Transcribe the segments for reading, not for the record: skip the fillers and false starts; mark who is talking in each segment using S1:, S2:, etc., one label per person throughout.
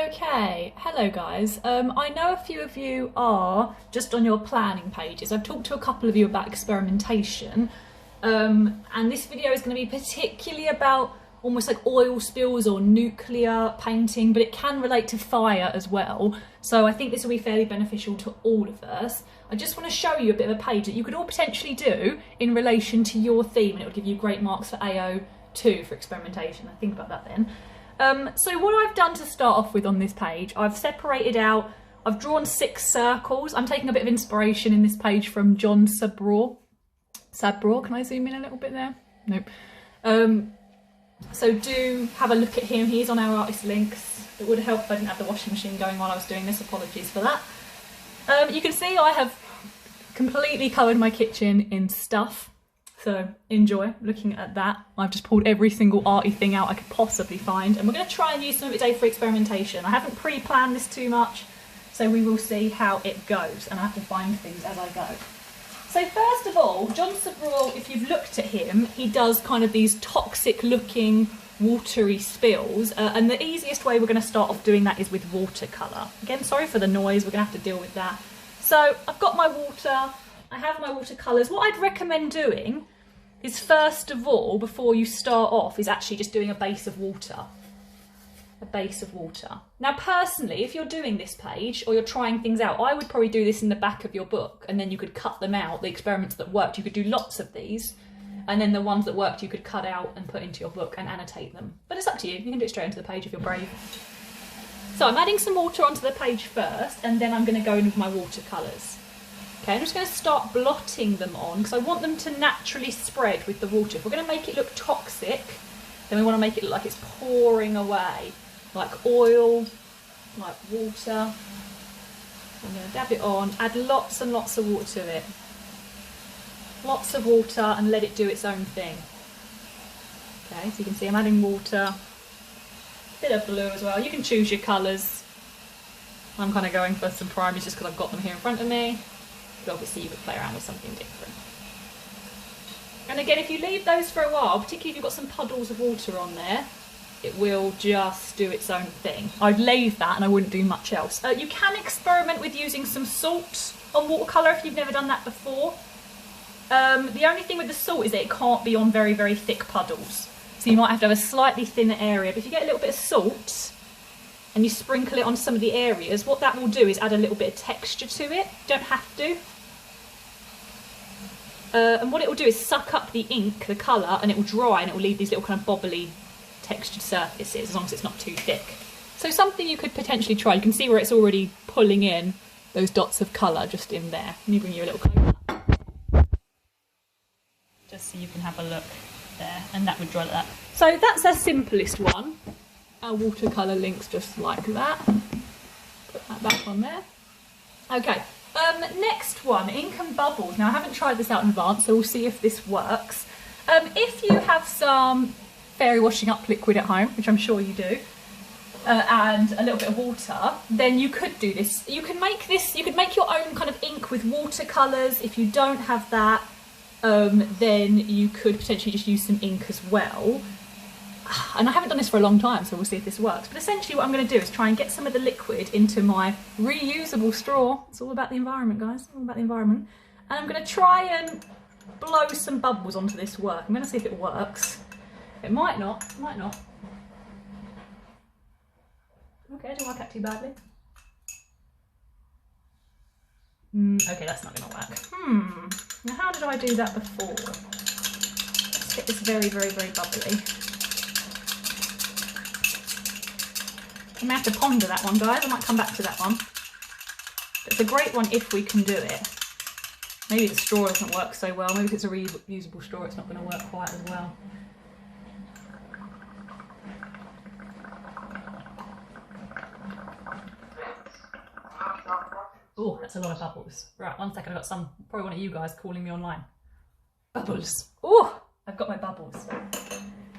S1: Okay, hello guys. I know a few of you are just on your planning pages. I've talked to a couple of you about experimentation, and this video is going to be particularly about almost like oil spills or nuclear painting, but it can relate to fire as well. So I think this will be fairly beneficial to all of us. I just want to show you a bit of a page that you could all potentially do in relation to your theme, and it would give you great marks for AO2 for experimentation. Think about that then. So what I've done to start off with on this page, I've separated out, I've drawn 6 circles. I'm taking a bit of inspiration in this page from John Sabraw. Can I zoom in a little bit there? Nope. So do have a look at him. He's on our artist links. It would help if I didn't have the washing machine going while I was doing this. Apologies for that. You can see I have completely covered my kitchen in stuff. So enjoy looking at that. I've just pulled every single arty thing out I could possibly find, and we're going to try and use some of it today for experimentation. I haven't pre-planned this too much, so we will see how it goes, and I have to find things as I go. So first of all, John Sabraw, if you've looked at him, he does kind of these toxic looking watery spills, and the easiest way we're going to start off doing that is with watercolour. Again, sorry for the noise, we're going to have to deal with that. So I've got my water, I have my watercolours. What I'd recommend doing is first of all, before you start off, is actually just doing a base of water. A base of water. Now personally, if you're doing this page or you're trying things out, I would probably do this in the back of your book, and then you could cut them out, the experiments that worked. You could do lots of these, and then the ones that worked you could cut out and put into your book and annotate them. But it's up to you, you can do it straight into the page if you're brave. So I'm adding some water onto the page first, and then I'm going to go in with my watercolours. Okay, I'm just going to start blotting them on because I want them to naturally spread with the water. If we're going to make it look toxic, then we want to make it look like it's pouring away, like oil, like water. I'm going to dab it on, add lots and lots of water to it. Lots of water, and let it do its own thing. Okay, so you can see I'm adding water, a bit of blue as well. You can choose your colours. I'm kind of going for some primaries just because I've got them here in front of me. But obviously you could play around with something different. And again, if you leave those for a while, particularly if you've got some puddles of water on there, it will just do its own thing. I'd leave that and I wouldn't do much else. You can experiment with using some salt on watercolour if you've never done that before. The only thing with the salt is that it can't be on very, very thick puddles. So you might have to have a slightly thinner area. But if you get a little bit of salt and you sprinkle it on some of the areas, what that will do is add a little bit of texture to it. You don't have to. And what it will do is suck up the ink, the colour, and it will dry, and it will leave these little kind of bobbly textured surfaces as long as it's not too thick. So something you could potentially try. You can see where it's already pulling in those dots of colour just in there. Let me bring you a little closer. Just so you can have a look there, and that would dry like that. So that's the simplest one. Our watercolour links just like that. Put that back on there. Okay. Next one, ink and bubbles. Now I haven't tried this out in advance, so we'll see if this works. If you have some fairy washing up liquid at home, which I'm sure you do, and a little bit of water, then you could do this. You can make this, you could make your own kind of ink with watercolours. If you don't have that, then you could potentially just use some ink as well. And I haven't done this for a long time, so we'll see if this works. But essentially what I'm going to do is try and get some of the liquid into my reusable straw. It's all about the environment, guys, all about the environment. And I'm going to try and blow some bubbles onto this work. I'm going to see if it works. It might not, it might not. Okay, it didn't work out too badly. Okay, that's not going to work. Now how did I do that before? Let's get this very, very, very bubbly. I may have to ponder that one, guys. I might come back to that one. It's a great one if we can do it. Maybe the straw doesn't work so well. Maybe if it's a reusable straw, it's not going to work quite as well. Oh, that's a lot of bubbles. Right, 1 second. I've got some, probably one of you guys calling me online. Bubbles. Oh, I've got my bubbles.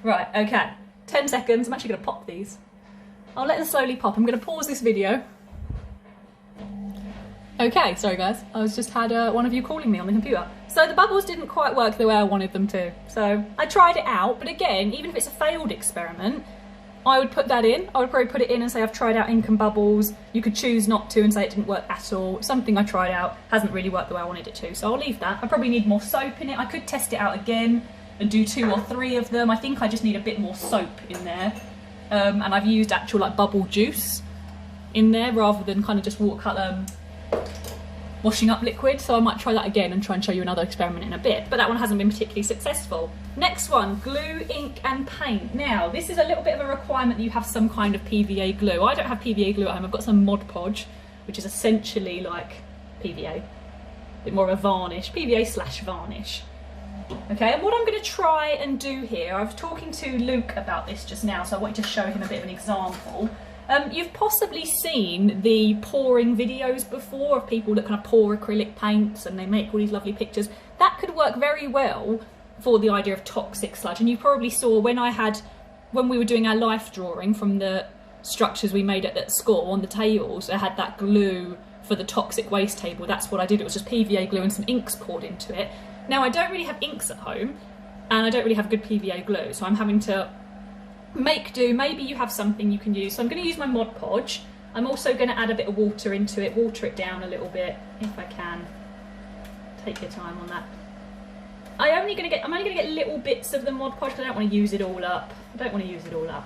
S1: Right, okay. 10 seconds. I'm actually going to pop these. I'll let them slowly pop. I'm going to pause this video. Okay, sorry guys. I just had one of you calling me on the computer. So the bubbles didn't quite work the way I wanted them to. So I tried it out, but again, even if it's a failed experiment, I would put that in. I would probably put it in and say I've tried out ink and bubbles. You could choose not to and say it didn't work at all. Something I tried out hasn't really worked the way I wanted it to, so I'll leave that. I probably need more soap in it. I could test it out again and do 2 or 3 of them. I think I just need a bit more soap in there. And I've used actual like bubble juice in there rather than kind of just watercolour washing up liquid, so I might try that again and try and show you another experiment in a bit, but that one hasn't been particularly successful. Next one, glue, ink and paint. Now this is a little bit of a requirement that you have some kind of PVA glue. I don't have PVA glue at home. I've got some Mod Podge, which is essentially like PVA, a bit more of a varnish, PVA / varnish. Okay, and what I'm going to try and do here, I was talking to Luke about this just now, so I wanted to show him a bit of an example. You've possibly seen the pouring videos before of people that kind of pour acrylic paints and they make all these lovely pictures. That could work very well for the idea of toxic sludge. And you probably saw when we were doing our life drawing from the structures we made at school on the tables, I had that glue for the toxic waste table. That's what I did. It was just PVA glue and some inks poured into it. Now I don't really have inks at home and I don't really have good PVA glue, so I'm having to make do. Maybe you have something you can use. So I'm going to use my Mod Podge. I'm also going to add a bit of water into it, water it down a little bit if I can. Take your time on that. I'm only going to get little bits of the Mod Podge because I don't want to use it all up.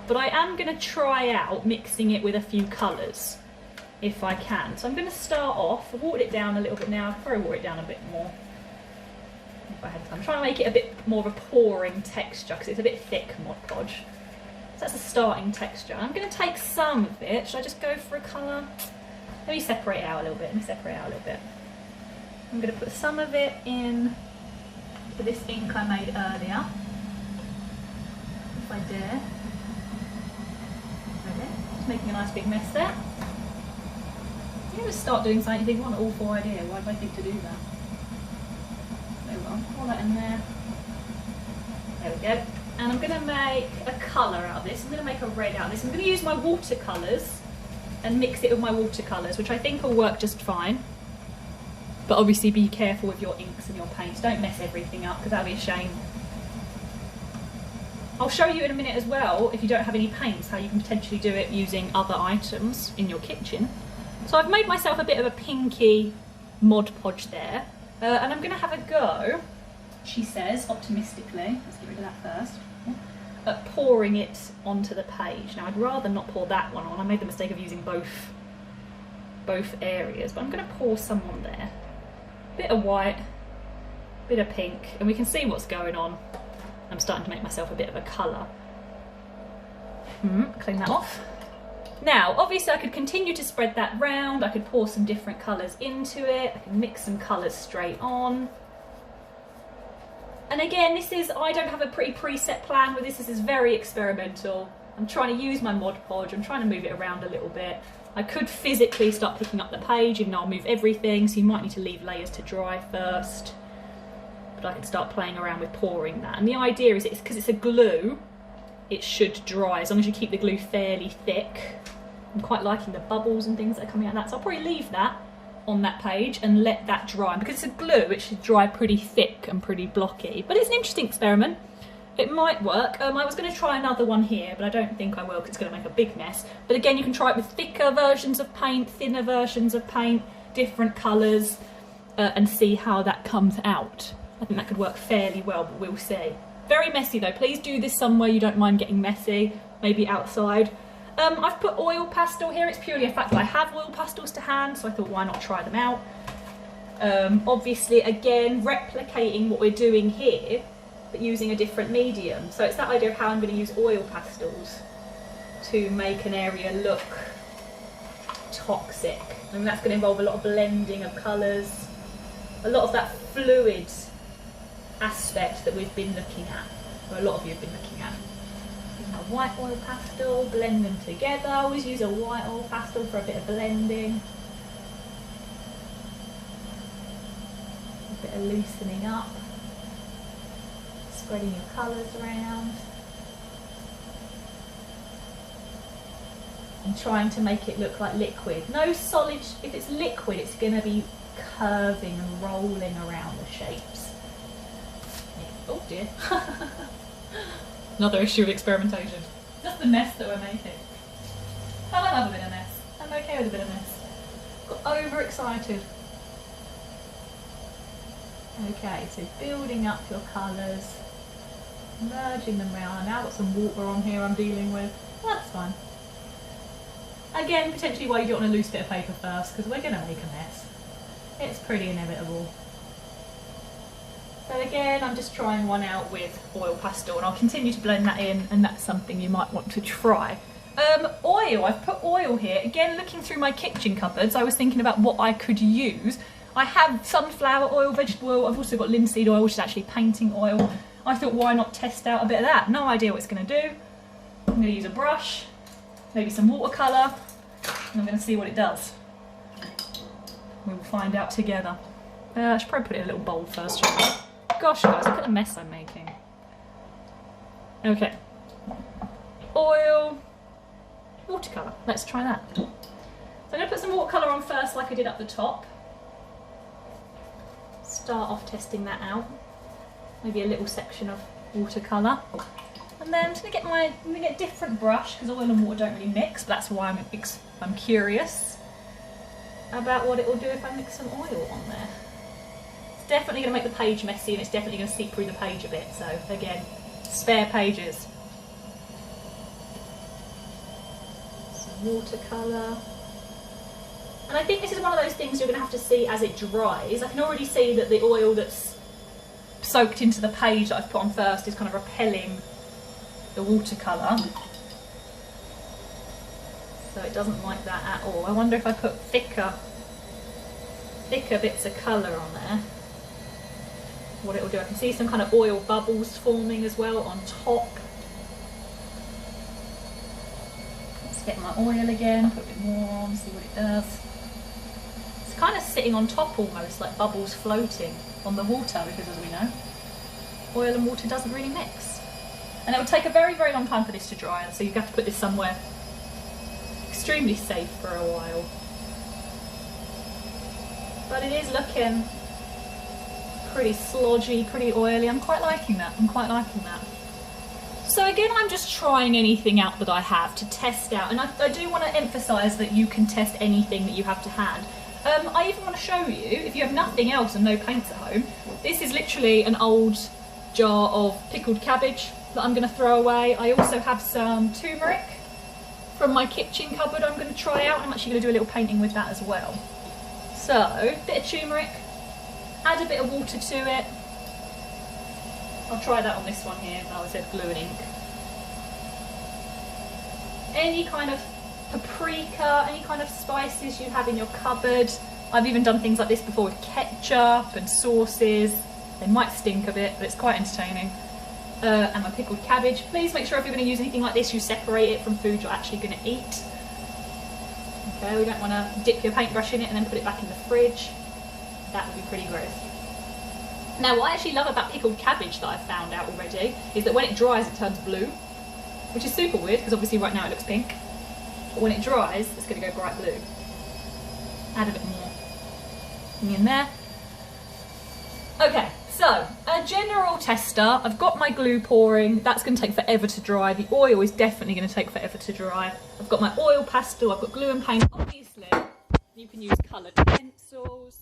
S1: But I am going to try out mixing it with a few colours if I can. So I'm going to start off. I've watered it down a little bit now. I could probably water it down a bit more if I had time. I'm trying to make it a bit more of a pouring texture because it's a bit thick, Mod Podge. That's a starting texture. I'm going to take some of it. Should I just go for a colour? Let me separate it out a little bit. I'm going to put some of it in for this ink I made earlier. If I dare. Okay. Just making a nice big mess there. You just start doing something you think, what an awful idea. Why did I think to do that? There we go. Pour that in there. There we go. And I'm going to make a colour out of this. I'm going to make a red out of this. I'm going to use my watercolours and mix it with my watercolours, which I think will work just fine. But obviously be careful with your inks and your paints. Don't mess everything up because that would be a shame. I'll show you in a minute as well, if you don't have any paints, how you can potentially do it using other items in your kitchen. So I've made myself a bit of a pinky Mod Podge there. And I'm going to have a go, she says, optimistically. Let's get rid of that first. At pouring it onto the page. Now I'd rather not pour that one on. I made the mistake of using both areas, but I'm going to pour some on there. Bit of white, bit of pink, and we can see what's going on. I'm starting to make myself a bit of a colour. Clean that off. Now, obviously I could continue to spread that round. I could pour some different colours into it. I can mix some colours straight on. And again, I don't have a pretty preset plan with this. This is very experimental. I'm trying to use my Mod Podge. I'm trying to move it around a little bit. I could physically start picking up the page, even though I'll move everything, so you might need to leave layers to dry first. But I could start playing around with pouring that. And the idea is, because it's a glue, it should dry, as long as you keep the glue fairly thick. I'm quite liking the bubbles and things that are coming out of that, so I'll probably leave that on that page and let that dry. And because it's a glue, it should dry pretty thick and pretty blocky. But it's an interesting experiment. It might work. I was going to try another one here, but I don't think I will because it's going to make a big mess. But again, you can try it with thicker versions of paint, thinner versions of paint, different colours, and see how that comes out. I think that could work fairly well, but we'll see. Very messy though. Please do this somewhere you don't mind getting messy, maybe outside. I've put oil pastel here. It's purely a fact that I have oil pastels to hand, so I thought why not try them out. Obviously, again, replicating what we're doing here, but using a different medium. So it's that idea of how I'm going to use oil pastels to make an area look toxic. I mean, that's going to involve a lot of blending of colours, a lot of that fluid aspect that we've been looking at, or a lot of you have been looking at. A white oil pastel, blend them together. I always use a white oil pastel for a bit of blending. A bit of loosening up. Spreading your colours around. And trying to make it look like liquid. No solid, if it's liquid it's going to be curving and rolling around the shapes. Oh dear. Another issue of experimentation. Just the mess that we're making. I love a bit of mess. I'm okay with a bit of mess. Got overexcited. Okay, so building up your colours, merging them round. Now I've got some water on here I'm dealing with. That's fine. Again, potentially why you don't want a loose bit of paper first, because we're going to make a mess. It's pretty inevitable. So again, I'm just trying one out with oil pastel, and I'll continue to blend that in, and that's something you might want to try. Oil, I've put oil here. Again, looking through my kitchen cupboards, I was thinking about what I could use. I have sunflower oil, vegetable oil, I've also got linseed oil, which is actually painting oil. I thought, why not test out a bit of that? No idea what it's going to do. I'm going to use a brush, maybe some watercolour, and I'm going to see what it does. We will find out together. I should probably put it in a little bowl first. Gosh guys, look at the mess I'm making. Okay. Oil, watercolour. Let's try that. So I'm going to put some watercolour on first like I did up the top. Start off testing that out. Maybe a little section of watercolour. And then I'm going to get a different brush, because oil and water don't really mix, but that's why I'm curious about what it will do if I mix some oil on there. It's definitely going to make the page messy, and it's definitely going to seep through the page a bit, so again, spare pages. Some watercolour. And I think this is one of those things you're going to have to see as it dries. I can already see that the oil that's soaked into the page that I've put on first is kind of repelling the watercolour. So it doesn't like that at all. I wonder if I put thicker bits of colour on there, what it will do. I can see some kind of oil bubbles forming as well on top. Let's get my oil again, put a bit more on, see what it does. It's kind of sitting on top almost, like bubbles floating on the water, because as we know, oil and water doesn't really mix. And it will take a very, very long time for this to dry, so you have to put this somewhere extremely safe for a while. But it is looking pretty slodgy, pretty oily. I'm quite liking that. So again, I'm just trying anything out that I have to test out, and I do want to emphasise that you can test anything that you have to hand. I even want to show you, if you have nothing else and no paints at home, this is literally an old jar of pickled cabbage that I'm going to throw away. I also have some turmeric from my kitchen cupboard I'm going to try out. I'm actually going to do a little painting with that as well. So, a bit of turmeric, add a bit of water to it. I'll try that on this one here. Oh, it said glue and ink. Any kind of paprika, any kind of spices you have in your cupboard. I've even done things like this before with ketchup and sauces. They might stink a bit, but it's quite entertaining. And my pickled cabbage. Please make sure if you're going to use anything like this, you separate it from food you're actually going to eat. Okay, we don't want to dip your paintbrush in it and then put it back in the fridge. That would be pretty gross. Now, what I actually love about pickled cabbage that I've found out already is that when it dries, it turns blue, which is super weird because obviously right now it looks pink. But when it dries, it's going to go bright blue. Add a bit more in there. Okay, so a general tester. I've got my glue pouring. That's going to take forever to dry. The oil is definitely going to take forever to dry. I've got my oil pastel. I've got glue and paint. Obviously, you can use coloured pencils.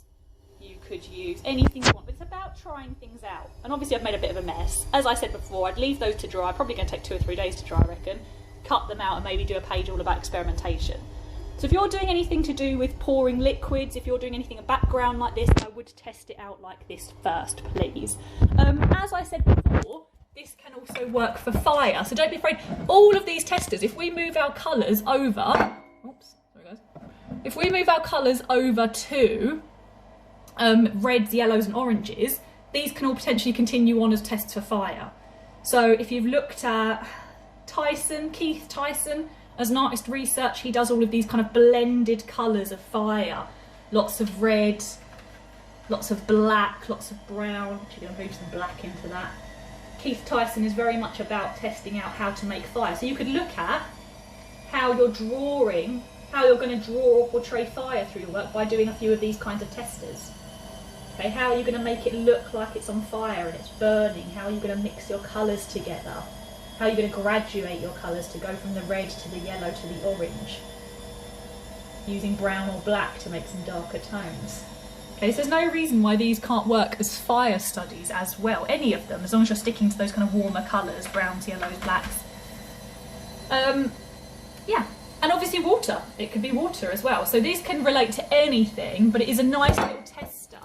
S1: You could use anything you want. But it's about trying things out. And obviously, I've made a bit of a mess. As I said before, I'd leave those to dry. Probably going to take 2 or 3 days to dry, I reckon. Cut them out and maybe do a page all about experimentation. So if you're doing anything to do with pouring liquids, if you're doing anything a background like this, I would test it out like this first, please. As I said before, this can also work for fire, so don't be afraid. All of these testers, if we move our colours over, oops, sorry guys. If we move our colours over to reds, yellows and oranges, these can all potentially continue on as tests for fire. So if you've looked at Keith Tyson, as an artist research, he does all of these kind of blended colours of fire. Lots of red, lots of black, lots of brown. Actually, I'm going to move some black into that. Keith Tyson is very much about testing out how to make fire. So you could look at how you're drawing, how you're going to draw or portray fire through your work by doing a few of these kinds of testers. Okay, how are you going to make it look like it's on fire and it's burning? How are you going to mix your colours together? how you're going to graduate your colours to go from the red to the yellow to the orange, using brown or black to make some darker tones. Okay, so there's no reason why these can't work as fire studies as well, any of them, as long as you're sticking to those kind of warmer colours, browns, yellows, blacks. Yeah, and obviously water, it could be water as well. So these can relate to anything, but it is a nice little tester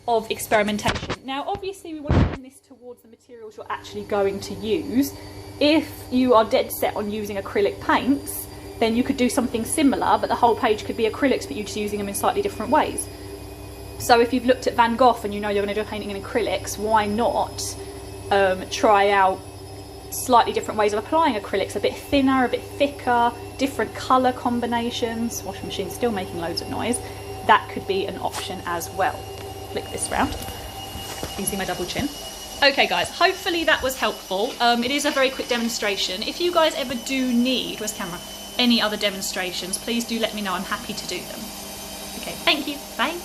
S1: of experimentation. Now obviously we want to bring this towards the materials you're actually going to use. If you are dead set on using acrylic paints, then you could do something similar, but the whole page could be acrylics, but you're just using them in slightly different ways. So if you've looked at Van Gogh and you know you're going to do a painting in acrylics, why not try out slightly different ways of applying acrylics, a bit thinner, a bit thicker, different colour combinations. Washing machine's still making loads of noise. That could be an option as well. Flick this round. You can see my double chin. Okay guys, hopefully that was helpful. It is a very quick demonstration. If you guys ever do need, where's camera, any other demonstrations, please do let me know. I'm happy to do them. Okay, thank you. Bye.